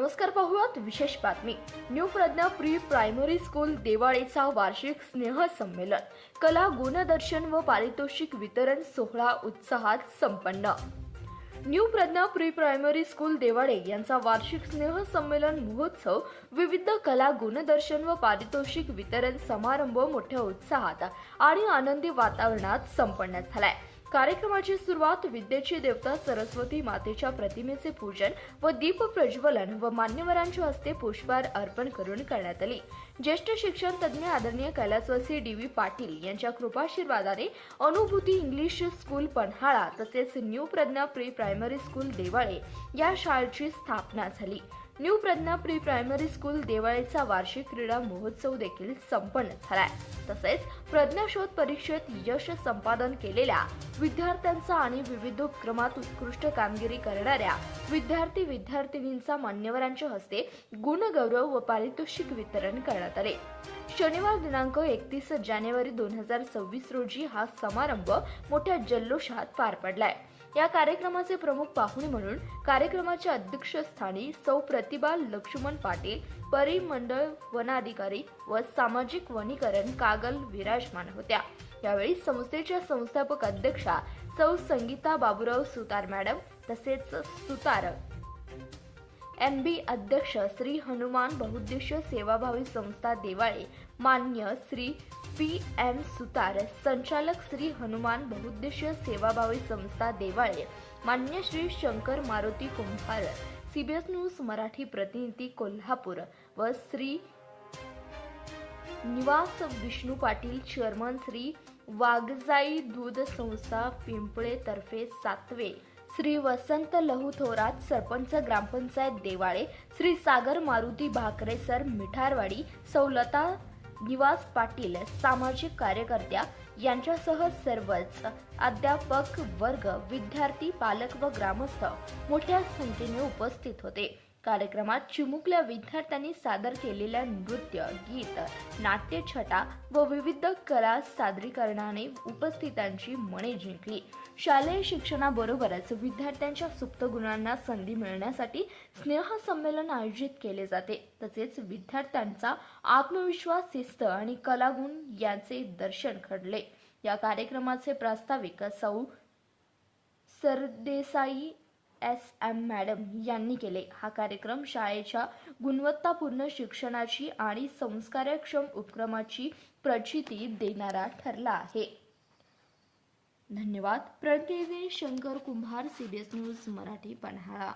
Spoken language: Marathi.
नमस्कार, पाहूयात विशेष बातमी। New Pradnya pre primary school देवाळेचा वार्षिक स्नेह संमेलन, कला गुणदर्शन व पारितोषिक वितरण सोहळा उत्साहात संपन्न। New Pradnya pre primary school Devale यांचा वार्षिक स्नेह संमेलन महोत्सव विविध कला गुणदर्शन व पारितोषिक वितरण समारंभ मोठ्या उत्साहात आणि आनंदी वातावरणात संपन्न झालाय। कार्यक्रमाची सुरुवात विद्येची देवता सरस्वती मातेच्या प्रतिमेचे पूजन व दीप प्रज्वलन व मान्यवरांच्या हस्ते पुष्पहार अर्पण करून करण्यात आली। ज्येष्ठ शिक्षण तज्ञ आदरणीय कैलासवासी डी.व्ही. पाटील यांच्या कृपाशीर्वादाने अनुभूती इंग्लिश स्कूल पन्हाळा तसेच new Pradnya pre primary school Devale या शाळेची स्थापना झाली। New Pradnya pre primary school देवाळेचा वार्षिक क्रीडा महोत्सव देखील संपन्न झालाय। तसेच प्रज्ञाशोध परीक्षेत यश संपादन केलेल्या विद्यार्थ्यांचा आणि विविध उपक्रमात उत्कृष्ट कामगिरी करणाऱ्या विद्यार्थींचा मान्यवरांच्या हस्ते गुणगौरव व पारितोषिक वितरण करण्यात आले। शनिवार दिनांक 31 जानेवारी 2026 रोजी हा समारंभ मोठ्या जल्लोषात पार पडलाय। या कार्यक्रमाचे प्रमुख पाहुणे म्हणून कार्यक्रमाच्या अध्यक्षस्थानी सौ प्रतिभा लक्ष्मण पाटील, परिमंडळ वनाधिकारी व सामाजिक वनीकरण कागल विराजमान होत्या। यावेळी संस्थेच्या संस्थापक अध्यक्षा सौ संगीता बाबूराव सुतार मॅडम तसेच सुतार एम.बी. अध्यक्ष श्री हनुमान बहुउद्देशीय सेवाभावी संस्था देवाळे, मान्य श्री पी.एम. सुतार, संचालक श्री हनुमान बहुउद्देशीय सेवाभावी संस्था देवाळे, मान्य श्री शंकर मारुती कुंभार, CBS न्यूज मराठी प्रतिनिधी कोल्हापूर व श्री निवास विष्णू पाटील, चेअरमन श्री वाघजाई दूध संस्था पिंपळे तर्फे सातवे, श्री वसंत लहू थोरात, सरपंच ग्रामपंचायत देवाळे, श्री सागर मारुती भाकरे सर मिठारवाडी, सौ लता निवास पाटील, सामाजिक कार्यकर्त्या यांच्यासह सर्वच अध्यापक वर्ग, विद्यार्थी, पालक व ग्रामस्थ मोठ्या संख्येने उपस्थित होते। कार्यक्रमात चिमुकल्या विद्यार्थ्यांनी सादर केलेल्या नृत्य, गीत, नाट्यछटा व विविध कला सादरीकरणाने उपस्थितांची मने जिंकली। शालेय शिक्षणाबरोबरच विद्यार्थ्यांच्या सुप्त गुणांना संधी मिळण्यासाठी स्नेह संमेलन आयोजित केले जाते। तसेच विद्यार्थ्यांचा आत्मविश्वास, शिस्त आणि कलागुण यांचे दर्शन घडले। या कार्यक्रमाचे प्रास्ताविक सौ सरदेसाई SM मॅडम यांनी केले। हा कार्यक्रम शाळेच्या गुणवत्तापूर्ण शिक्षणाची आणि संस्कारक्षम उपक्रमाची प्रचिती देणारा ठरला आहे। धन्यवाद। प्रतिनिधी शंकर कुंभार, CBS न्यूज मराठी, पन्हाळा।